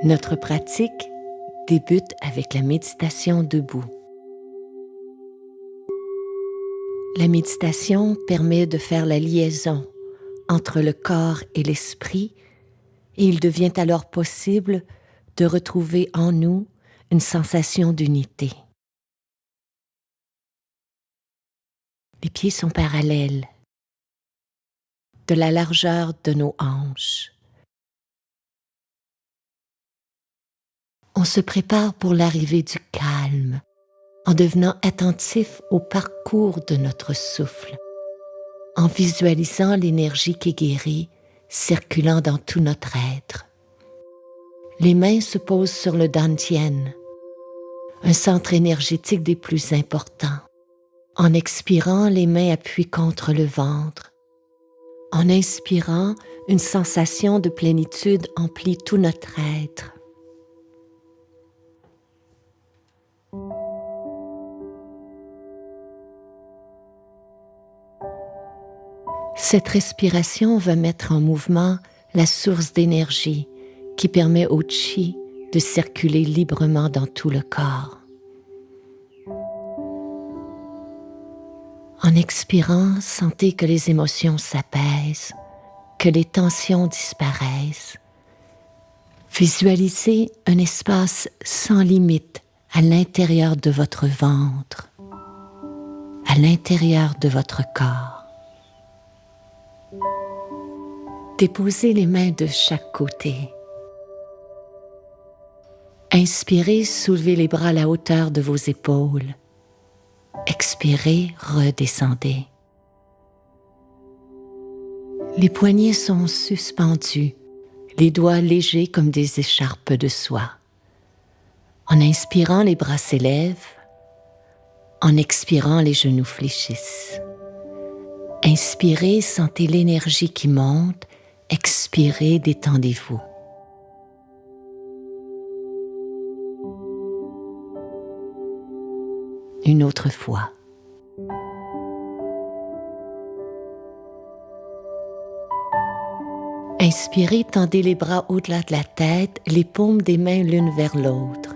Notre pratique débute avec la méditation debout. La méditation permet de faire la liaison entre le corps et l'esprit et il devient alors possible de retrouver en nous une sensation d'unité. Les pieds sont parallèles, de la largeur de nos hanches. On se prépare pour l'arrivée du calme en devenant attentif au parcours de notre souffle, en visualisant l'énergie qui guérit circulant dans tout notre être. Les mains se posent sur le dantian, un centre énergétique des plus importants. En expirant, les mains appuient contre le ventre. En inspirant, une sensation de plénitude emplit tout notre être. Cette respiration va mettre en mouvement la source d'énergie qui permet au chi de circuler librement dans tout le corps. En expirant, sentez que les émotions s'apaisent, que les tensions disparaissent. Visualisez un espace sans limite à l'intérieur de votre ventre, à l'intérieur de votre corps. Déposez les mains de chaque côté. Inspirez, soulevez les bras à la hauteur de vos épaules. Expirez, redescendez. Les poignets sont suspendus, les doigts légers comme des écharpes de soie. En inspirant, les bras s'élèvent. En expirant, les genoux fléchissent. Inspirez, sentez l'énergie qui monte. Expirez, détendez-vous. Une autre fois. Inspirez, tendez les bras au-delà de la tête, les paumes des mains l'une vers l'autre.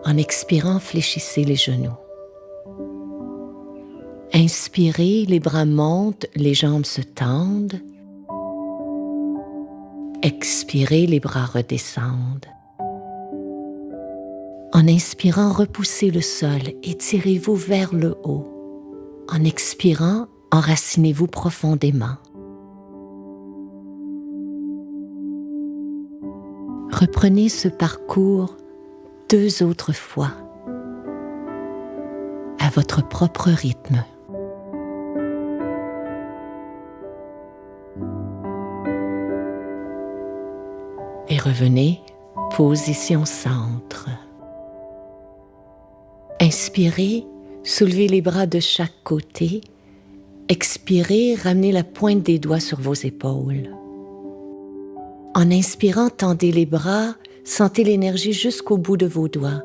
En expirant, fléchissez les genoux. Inspirez, les bras montent, les jambes se tendent. Expirez, les bras redescendent. En inspirant, repoussez le sol, étirez-vous vers le haut. En expirant, enracinez-vous profondément. Reprenez ce parcours 2 autres fois, à votre propre rythme. Et revenez, position centre. Inspirez, soulevez les bras de chaque côté. Expirez, ramenez la pointe des doigts sur vos épaules. En inspirant, tendez les bras, sentez l'énergie jusqu'au bout de vos doigts.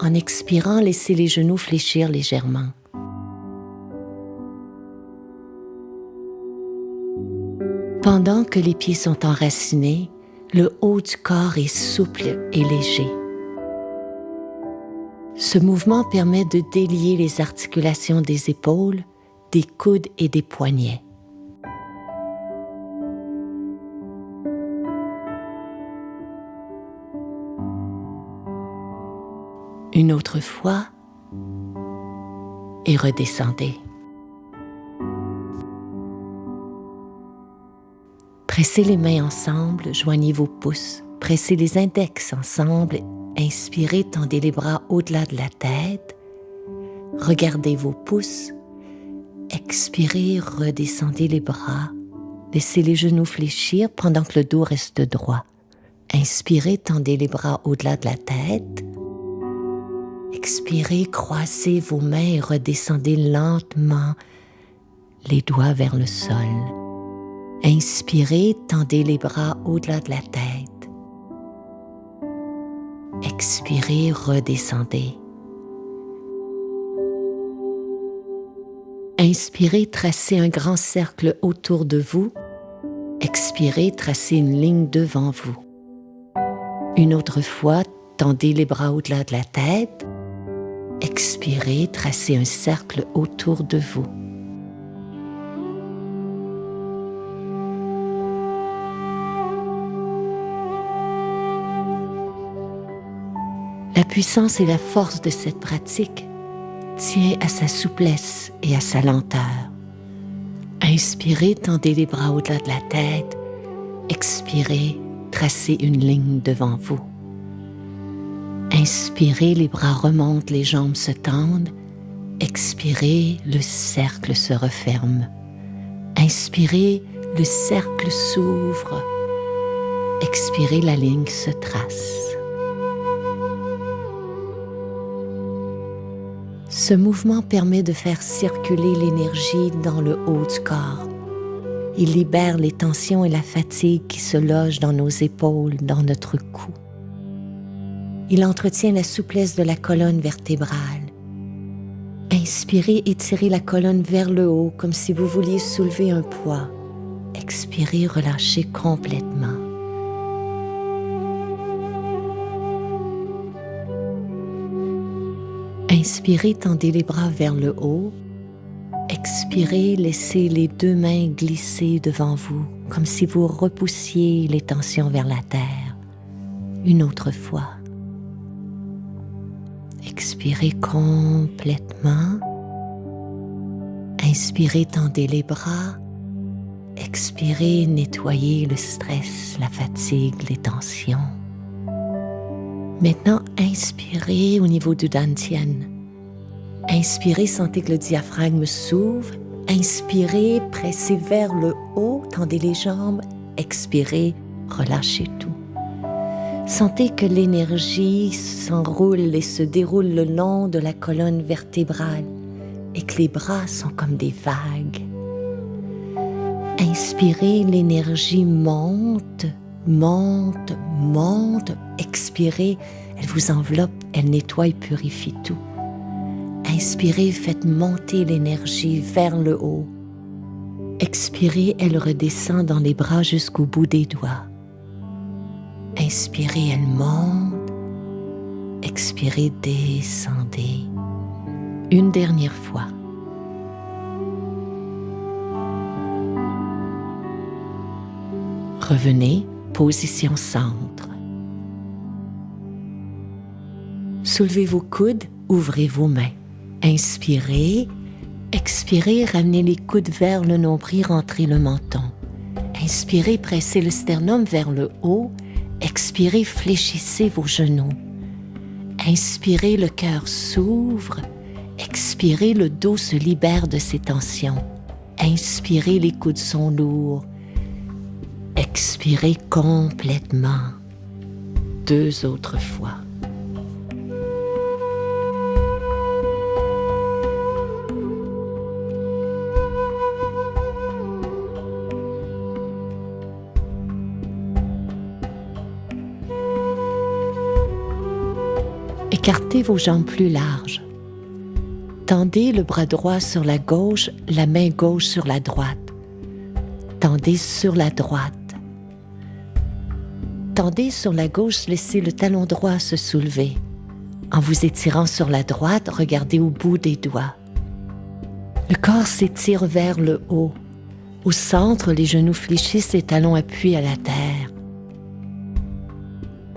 En expirant, laissez les genoux fléchir légèrement. Pendant que les pieds sont enracinés, le haut du corps est souple et léger. Ce mouvement permet de délier les articulations des épaules, des coudes et des poignets. Une autre fois, et redescendez. Pressez les mains ensemble, joignez vos pouces, pressez les index ensemble, inspirez, tendez les bras au-delà de la tête, regardez vos pouces, expirez, redescendez les bras, laissez les genoux fléchir pendant que le dos reste droit. Inspirez, tendez les bras au-delà de la tête, expirez, croisez vos mains et redescendez lentement les doigts vers le sol. Inspirez, tendez les bras au-delà de la tête. Expirez, redescendez. Inspirez, tracez un grand cercle autour de vous. Expirez, tracez une ligne devant vous. Une autre fois, tendez les bras au-delà de la tête. Expirez, tracez un cercle autour de vous. La puissance et la force de cette pratique tient à sa souplesse et à sa lenteur. Inspirez, tendez les bras au-delà de la tête. Expirez, tracez une ligne devant vous. Inspirez, les bras remontent, les jambes se tendent. Expirez, le cercle se referme. Inspirez, le cercle s'ouvre. Expirez, la ligne se trace. Ce mouvement permet de faire circuler l'énergie dans le haut du corps. Il libère les tensions et la fatigue qui se logent dans nos épaules, dans notre cou. Il entretient la souplesse de la colonne vertébrale. Inspirez, étirez la colonne vers le haut comme si vous vouliez soulever un poids. Expirez, relâchez complètement. Inspirez, tendez les bras vers le haut. Expirez, laissez les deux mains glisser devant vous, comme si vous repoussiez les tensions vers la terre. Une autre fois. Expirez complètement. Inspirez, tendez les bras. Expirez, nettoyez le stress, la fatigue, les tensions. Maintenant, inspirez au niveau du dantian. Inspirez, sentez que le diaphragme s'ouvre. Inspirez, pressez vers le haut, tendez les jambes. Expirez, relâchez tout. Sentez que l'énergie s'enroule et se déroule le long de la colonne vertébrale et que les bras sont comme des vagues. Inspirez, l'énergie monte, monte, monte. Expirez, elle vous enveloppe, elle nettoie et purifie tout. Inspirez, faites monter l'énergie vers le haut. Expirez, elle redescend dans les bras jusqu'au bout des doigts. Inspirez, elle monte. Expirez, descendez. Une dernière fois. Revenez, position centre. Soulevez vos coudes, ouvrez vos mains. Inspirez, expirez, ramenez les coudes vers le nombril, rentrez le menton. Inspirez, pressez le sternum vers le haut. Expirez, fléchissez vos genoux. Inspirez, le cœur s'ouvre. Expirez, le dos se libère de ses tensions. Inspirez, les coudes sont lourds. Expirez complètement. 2 autres fois. Écartez vos jambes plus larges. Tendez le bras droit sur la gauche, la main gauche sur la droite. Tendez sur la droite. Tendez sur la gauche, laissez le talon droit se soulever. En vous étirant sur la droite, regardez au bout des doigts. Le corps s'étire vers le haut. Au centre, les genoux fléchissent, les talons appuient à la terre.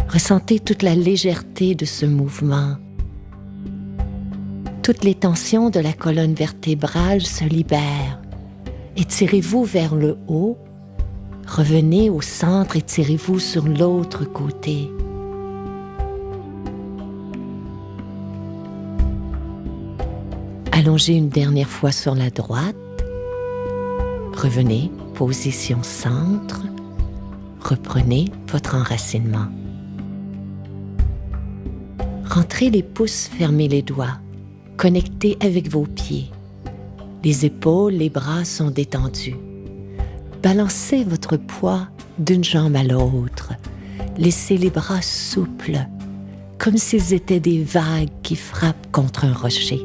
Ressentez toute la légèreté de ce mouvement. Toutes les tensions de la colonne vertébrale se libèrent. Étirez-vous vers le haut. Revenez au centre, étirez-vous sur l'autre côté. Allongez une dernière fois sur la droite. Revenez, position centre. Reprenez votre enracinement. Rentrez les pouces, fermez les doigts. Connectez avec vos pieds. Les épaules, les bras sont détendus. Balancez votre poids d'une jambe à l'autre. Laissez les bras souples, comme s'ils étaient des vagues qui frappent contre un rocher.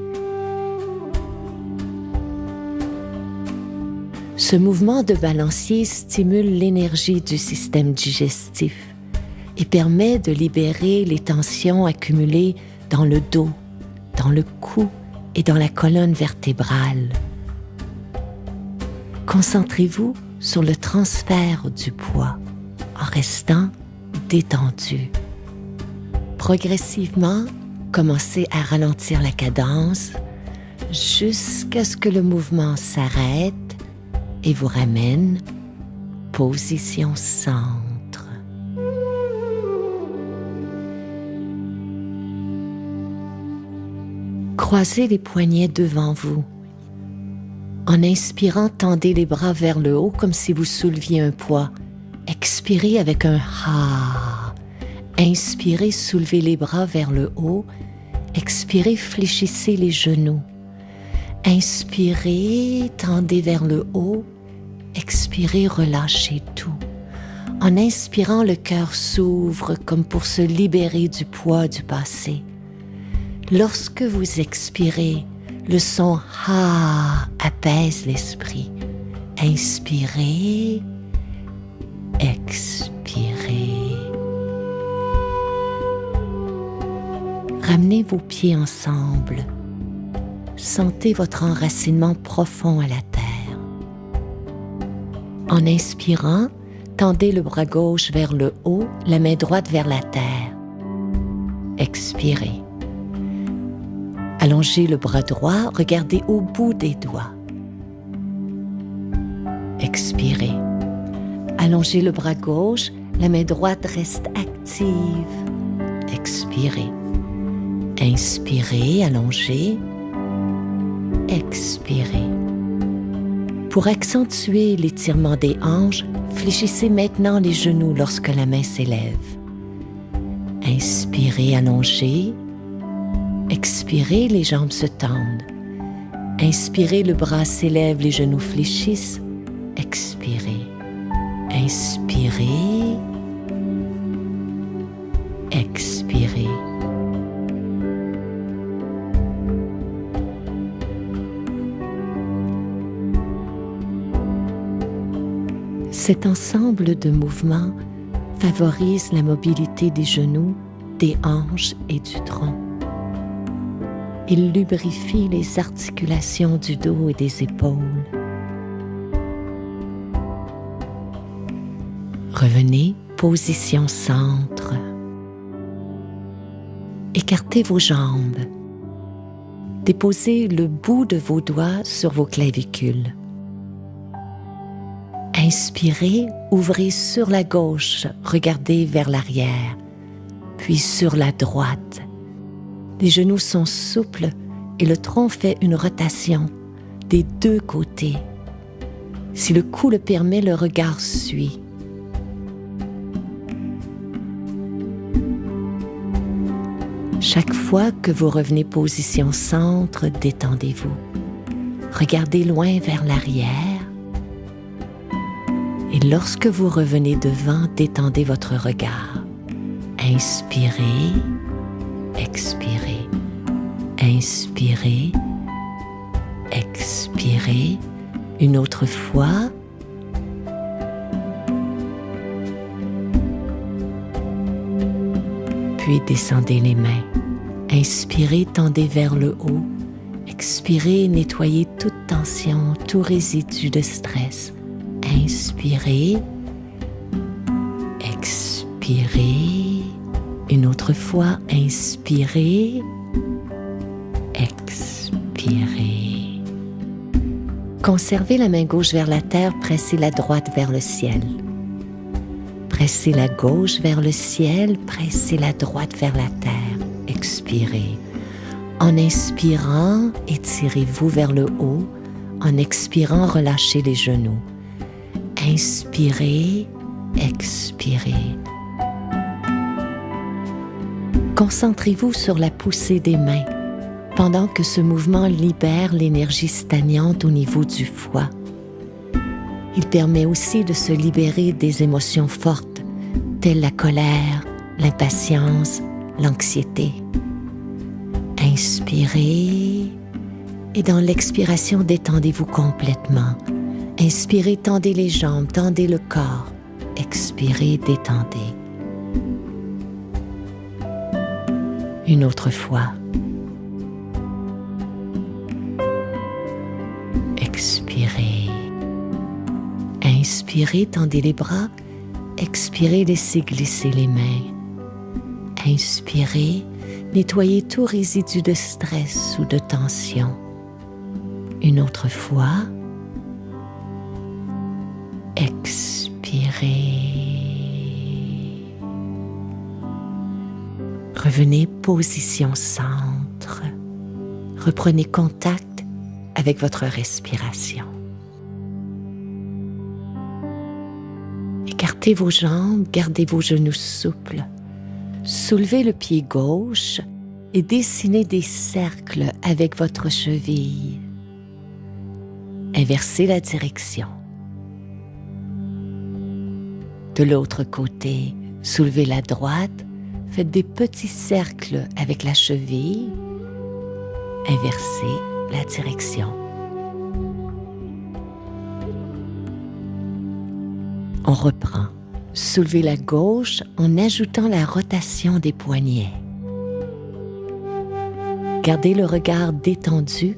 Ce mouvement de balancier stimule l'énergie du système digestif et permet de libérer les tensions accumulées dans le dos, dans le cou et dans la colonne vertébrale. Concentrez-vous sur le transfert du poids en restant détendu. Progressivement, commencez à ralentir la cadence jusqu'à ce que le mouvement s'arrête et vous ramène position centre. Croisez les poignets devant vous. En inspirant, tendez les bras vers le haut comme si vous souleviez un poids. Expirez avec un « ha ». Inspirez, soulevez les bras vers le haut. Expirez, fléchissez les genoux. Inspirez, tendez vers le haut. Expirez, relâchez tout. En inspirant, le cœur s'ouvre comme pour se libérer du poids du passé. Lorsque vous expirez, le son « ha » apaise l'esprit. Inspirez, expirez. Ramenez vos pieds ensemble. Sentez votre enracinement profond à la terre. En inspirant, tendez le bras gauche vers le haut, la main droite vers la terre. Expirez. Allongez le bras droit, regardez au bout des doigts. Expirez. Allongez le bras gauche, la main droite reste active. Expirez. Inspirez, allongez. Expirez. Pour accentuer l'étirement des hanches, fléchissez maintenant les genoux lorsque la main s'élève. Inspirez, allongez. Expirez, les jambes se tendent. Inspirez, le bras s'élève, les genoux fléchissent. Expirez. Inspirez. Expirez. Cet ensemble de mouvements favorise la mobilité des genoux, des hanches et du tronc. Il lubrifie les articulations du dos et des épaules. Revenez, position centre. Écartez vos jambes. Déposez le bout de vos doigts sur vos clavicules. Inspirez, ouvrez sur la gauche, regardez vers l'arrière, puis sur la droite. Les genoux sont souples et le tronc fait une rotation des deux côtés. Si le cou le permet, le regard suit. Chaque fois que vous revenez position centre, détendez-vous. Regardez loin vers l'arrière. Et lorsque vous revenez devant, détendez votre regard. Inspirez, expirez. Inspirez, expirez. Une autre fois. Puis descendez les mains. Inspirez, tendez vers le haut. Expirez, nettoyez toute tension, tout résidu de stress. Inspirez, expirez. Une autre fois, inspirez, expirez. Conservez la main gauche vers la terre, pressez la droite vers le ciel. Pressez la gauche vers le ciel, pressez la droite vers la terre. Expirez. En inspirant, étirez-vous vers le haut. En expirant, relâchez les genoux. Inspirez, expirez. Concentrez-vous sur la poussée des mains, pendant que ce mouvement libère l'énergie stagnante au niveau du foie. Il permet aussi de se libérer des émotions fortes, telles la colère, l'impatience, l'anxiété. Inspirez, et dans l'expiration, détendez-vous complètement. Inspirez, tendez les jambes, tendez le corps. Expirez, détendez. Une autre fois. Expirez. Inspirez, tendez les bras. Expirez, laissez glisser les mains. Inspirez, nettoyez tout résidu de stress ou de tension. Une autre fois. Expirez. Revenez position centre. Reprenez contact avec votre respiration. Écartez vos jambes, gardez vos genoux souples. Soulevez le pied gauche et dessinez des cercles avec votre cheville. Inversez la direction. De l'autre côté, soulevez la droite, faites des petits cercles avec la cheville. Inversez la direction. On reprend. Soulevez la gauche en ajoutant la rotation des poignets. Gardez le regard détendu,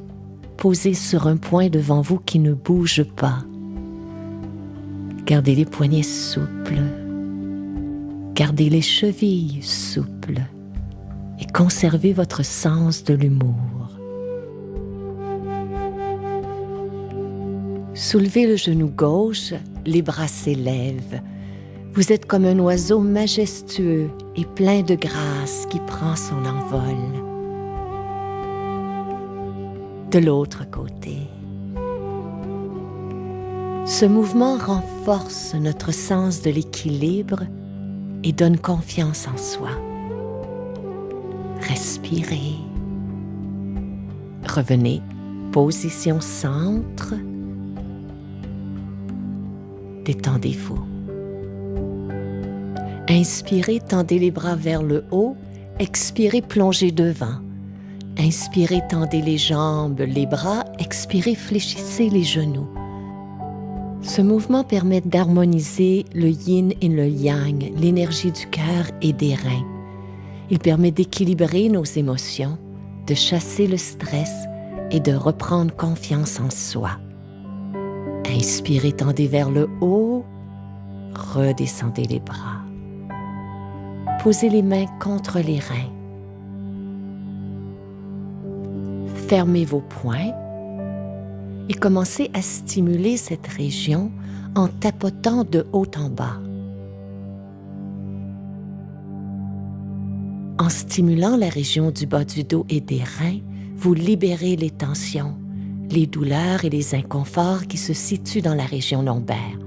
posé sur un point devant vous qui ne bouge pas. Gardez les poignets souples. Gardez les chevilles souples et conservez votre sens de l'humour. Soulevez le genou gauche, les bras s'élèvent. Vous êtes comme un oiseau majestueux et plein de grâce qui prend son envol. De l'autre côté. Ce mouvement renforce notre sens de l'équilibre et donne confiance en soi. Respirez. Revenez, position centre. Détendez-vous. Inspirez, tendez les bras vers le haut. Expirez, plongez devant. Inspirez, tendez les jambes, les bras. Expirez, fléchissez les genoux. Ce mouvement permet d'harmoniser le yin et le yang, l'énergie du cœur et des reins. Il permet d'équilibrer nos émotions, de chasser le stress et de reprendre confiance en soi. Inspirez, tendez vers le haut, redescendez les bras. Posez les mains contre les reins. Fermez vos poings et commencez à stimuler cette région en tapotant de haut en bas. En stimulant la région du bas du dos et des reins, vous libérez les tensions, les douleurs et les inconforts qui se situent dans la région lombaire.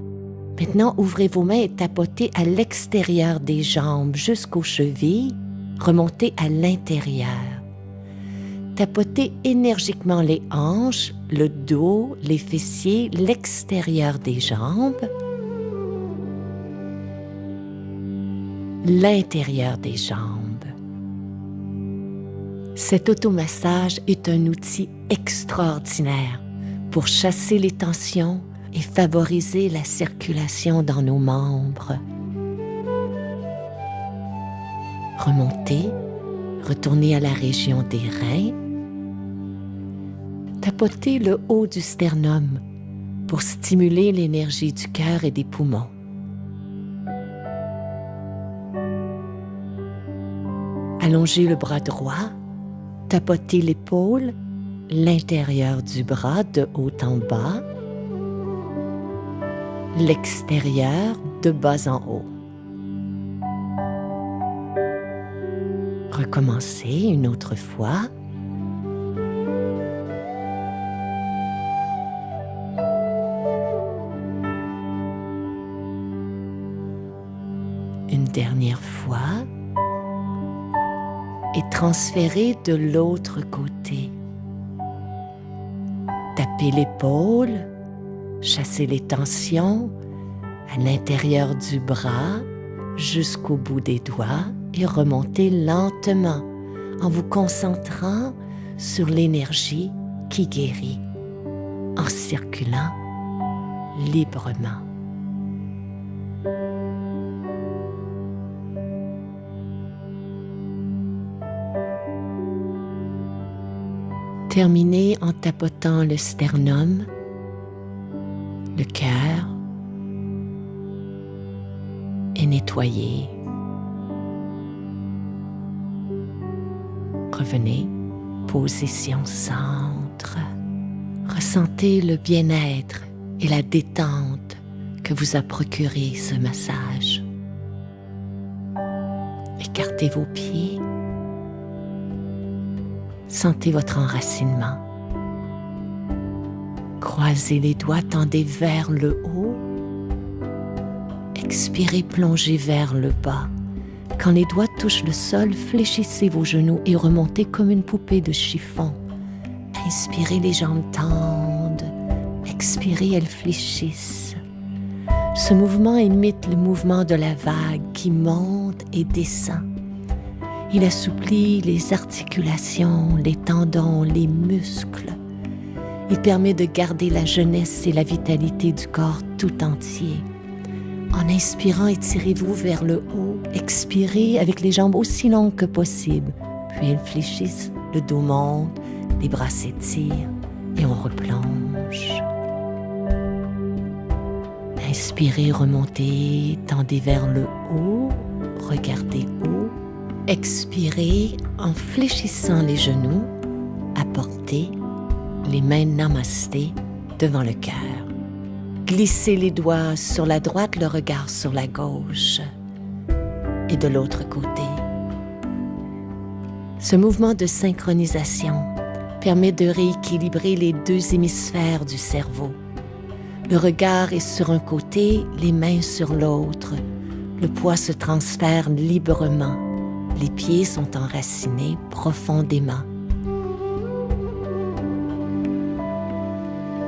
Maintenant, ouvrez vos mains et tapotez à l'extérieur des jambes jusqu'aux chevilles, remontez à l'intérieur. Tapotez énergiquement les hanches, le dos, les fessiers, l'extérieur des jambes, l'intérieur des jambes. Cet automassage est un outil extraordinaire pour chasser les tensions et favoriser la circulation dans nos membres. Remontez, retournez à la région des reins. Tapotez le haut du sternum pour stimuler l'énergie du cœur et des poumons. Allongez le bras droit, tapotez l'épaule, l'intérieur du bras de haut en bas, l'extérieur de bas en haut. Recommencez une autre fois. Une dernière fois. Et transférez de l'autre côté. Tapez l'épaule, chassez les tensions à l'intérieur du bras jusqu'au bout des doigts et remontez lentement en vous concentrant sur l'énergie qui guérit, en circulant librement. Terminez en tapotant le sternum, le cœur et nettoyez. Revenez, position centre. Ressentez le bien-être et la détente que vous a procuré ce massage. Écartez vos pieds. Sentez votre enracinement. Croisez les doigts, tendez vers le haut. Expirez, plongez vers le bas. Quand les doigts touchent le sol, fléchissez vos genoux et remontez comme une poupée de chiffon. Inspirez, les jambes tendent. Expirez, elles fléchissent. Ce mouvement imite le mouvement de la vague qui monte et descend. Il assouplit les articulations, les tendons, les muscles. Il permet de garder la jeunesse et la vitalité du corps tout entier. En inspirant, étirez-vous vers le haut. Expirez avec les jambes aussi longues que possible. Puis elles fléchissent, le dos monte, les bras s'étirent et on replonge. Inspirez, remontez, tendez vers le haut, regardez haut. Expirez en fléchissant les genoux, apportez les mains namasté devant le cœur. Glissez les doigts sur la droite, le regard sur la gauche et de l'autre côté. Ce mouvement de synchronisation permet de rééquilibrer les deux hémisphères du cerveau. Le regard est sur un côté, les mains sur l'autre. Le poids se transfère librement. Les pieds sont enracinés profondément.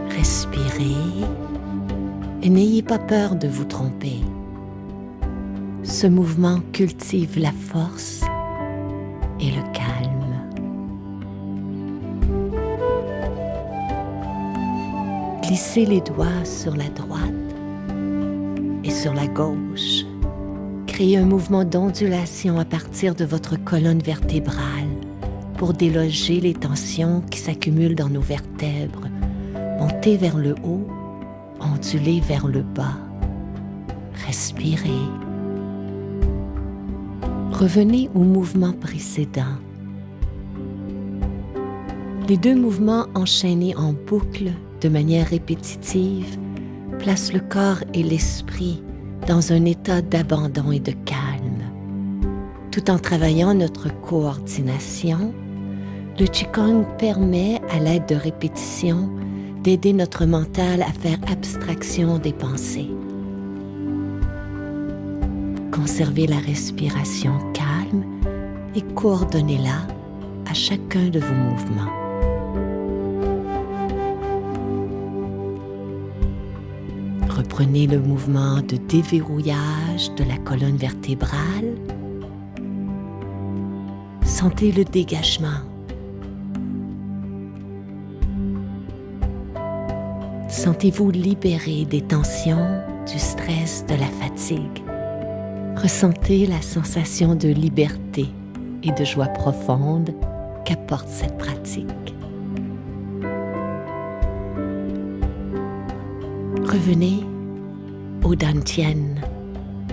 Respirez et n'ayez pas peur de vous tromper. Ce mouvement cultive la force et le calme. Glissez les doigts sur la droite et sur la gauche. Créez un mouvement d'ondulation à partir de votre colonne vertébrale pour déloger les tensions qui s'accumulent dans nos vertèbres. Montez vers le haut, ondulez vers le bas. Respirez. Revenez au mouvement précédent. Les deux mouvements enchaînés en boucle de manière répétitive placent le corps et l'esprit dans un état d'abandon et de calme. Tout en travaillant notre coordination, le Qigong permet, à l'aide de répétitions, d'aider notre mental à faire abstraction des pensées. Conservez la respiration calme et coordonnez-la à chacun de vos mouvements. Reprenez le mouvement de déverrouillage de la colonne vertébrale. Sentez le dégagement. Sentez-vous libéré des tensions, du stress, de la fatigue. Ressentez la sensation de liberté et de joie profonde qu'apporte cette pratique. Revenez au Dantian.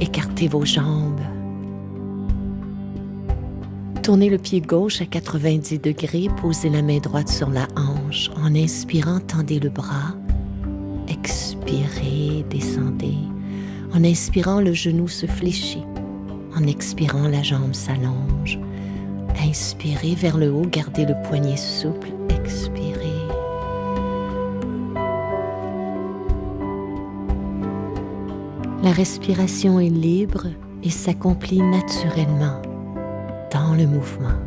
Écartez vos jambes. Tournez le pied gauche à 90 degrés, posez la main droite sur la hanche. En inspirant, tendez le bras. Expirez, descendez. En inspirant, le genou se fléchit. En expirant, la jambe s'allonge. Inspirez vers le haut, gardez le poignet souple. Expirez. La respiration est libre et s'accomplit naturellement dans le mouvement.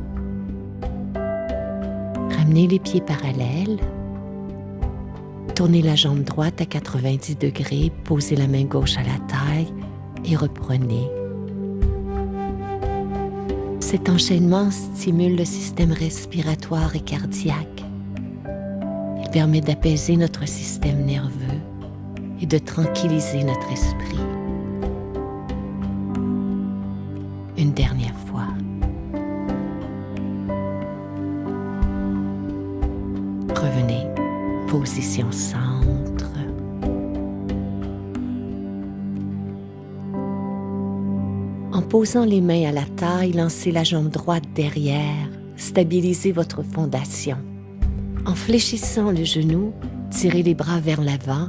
Ramenez les pieds parallèles. Tournez la jambe droite à 90 degrés, posez la main gauche à la taille et reprenez. Cet enchaînement stimule le système respiratoire et cardiaque. Il permet d'apaiser notre système nerveux et de tranquilliser notre esprit. Une dernière fois. Revenez, position centre. En posant les mains à la taille, lancez la jambe droite derrière, stabilisez votre fondation. En fléchissant le genou, tirez les bras vers l'avant,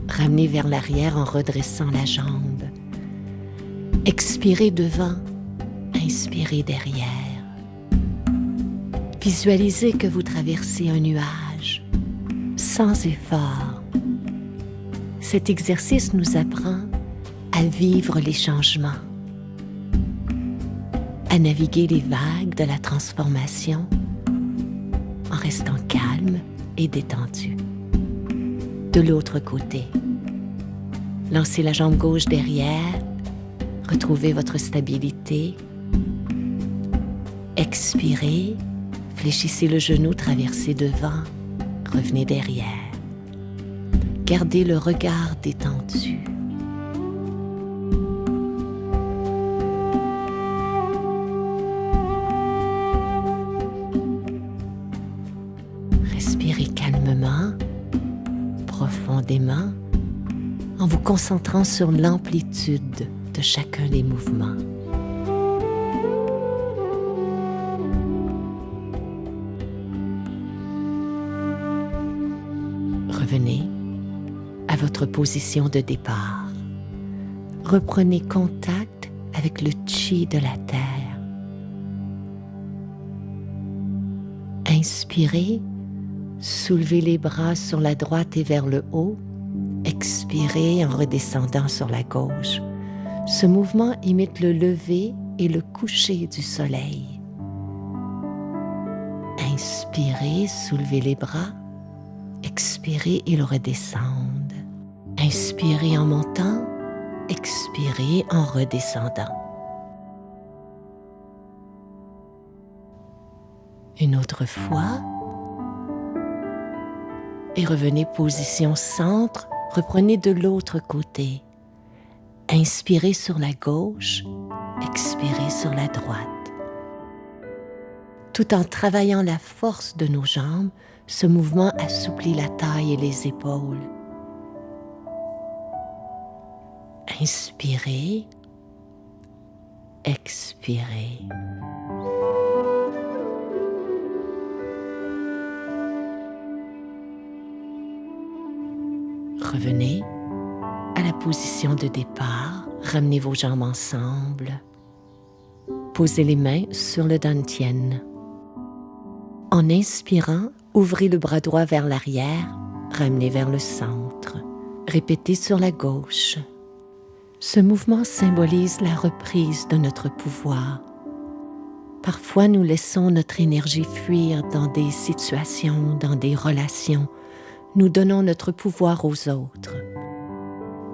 ramenez vers l'arrière en redressant la jambe. Expirez devant, inspirez derrière. Visualisez que vous traversez un nuage, sans effort. Cet exercice nous apprend à vivre les changements, à naviguer les vagues de la transformation en restant calme et détendu. De l'autre côté, lancez la jambe gauche derrière, retrouvez votre stabilité. Expirez, fléchissez le genou, traversez devant, revenez derrière. Gardez le regard détendu. Respirez calmement, profondément, en vous concentrant sur l'amplitude de chacun des mouvements. Revenez à votre position de départ. Reprenez contact avec le chi de la terre. Inspirez, soulevez les bras sur la droite et vers le haut. Expirez en redescendant sur la gauche. Ce mouvement imite le lever et le coucher du soleil. Inspirez, soulevez les bras. Expirez, ils redescendent. Inspirez en montant, expirez en redescendant. Une autre fois. Et revenez position centre, reprenez de l'autre côté. Inspirez sur la gauche, expirez sur la droite. Tout en travaillant la force de nos jambes, ce mouvement assouplit la taille et les épaules. Inspirez, expirez. Revenez à la position de départ, ramenez vos jambes ensemble. Posez les mains sur le dantian. En inspirant, ouvrez le bras droit vers l'arrière, ramenez vers le centre. Répétez sur la gauche. Ce mouvement symbolise la reprise de notre pouvoir. Parfois, nous laissons notre énergie fuir dans des situations, dans des relations. Nous donnons notre pouvoir aux autres.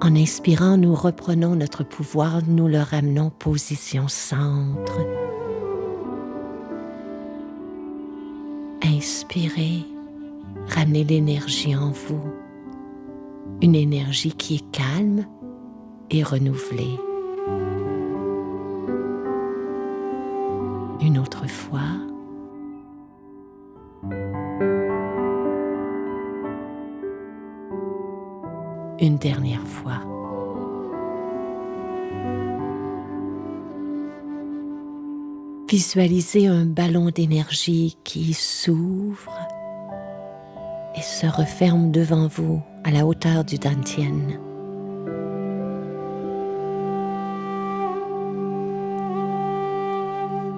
En inspirant, nous reprenons notre pouvoir, nous le ramenons position centre. Inspirez, ramenez l'énergie en vous. Une énergie qui est calme et renouvelée. Une autre fois. Une dernière fois. Visualisez un ballon d'énergie qui s'ouvre et se referme devant vous à la hauteur du dantian.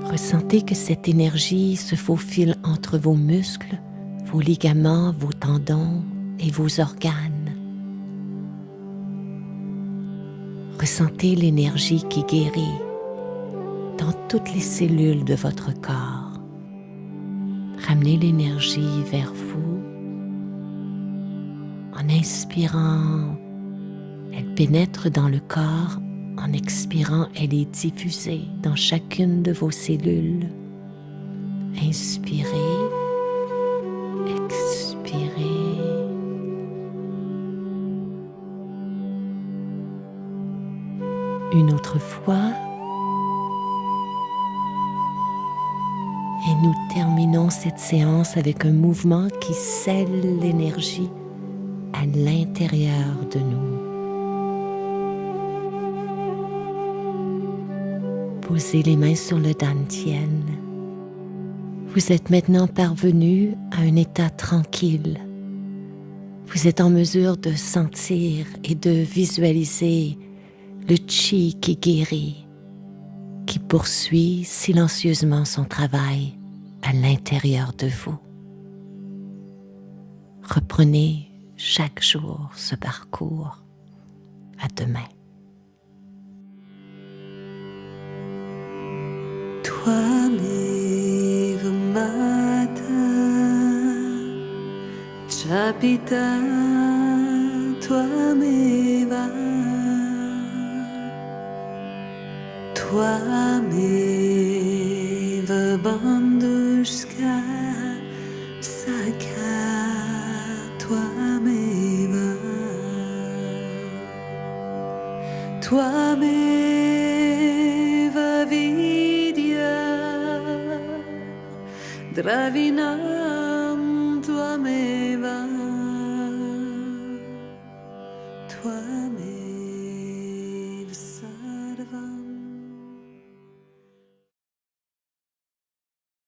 Ressentez que cette énergie se faufile entre vos muscles, vos ligaments, vos tendons et vos organes. Ressentez l'énergie qui guérit dans toutes les cellules de votre corps. Ramenez l'énergie vers vous. En inspirant, elle pénètre dans le corps. En expirant, elle est diffusée dans chacune de vos cellules. Inspirez, expirez. Une autre fois. nous terminons cette séance avec un mouvement qui scelle l'énergie à l'intérieur de nous. Posez les mains sur le dantian. Vous êtes maintenant parvenu à un état tranquille. Vous êtes en mesure de sentir et de visualiser le chi qui guérit, qui poursuit silencieusement son travail à l'intérieur de vous. Reprenez chaque jour ce parcours. À demain. Tvameva Mata Cha Pita Tvameva Tvameva Bandhushka Saka Tvameva Tvameva Vidya Dravina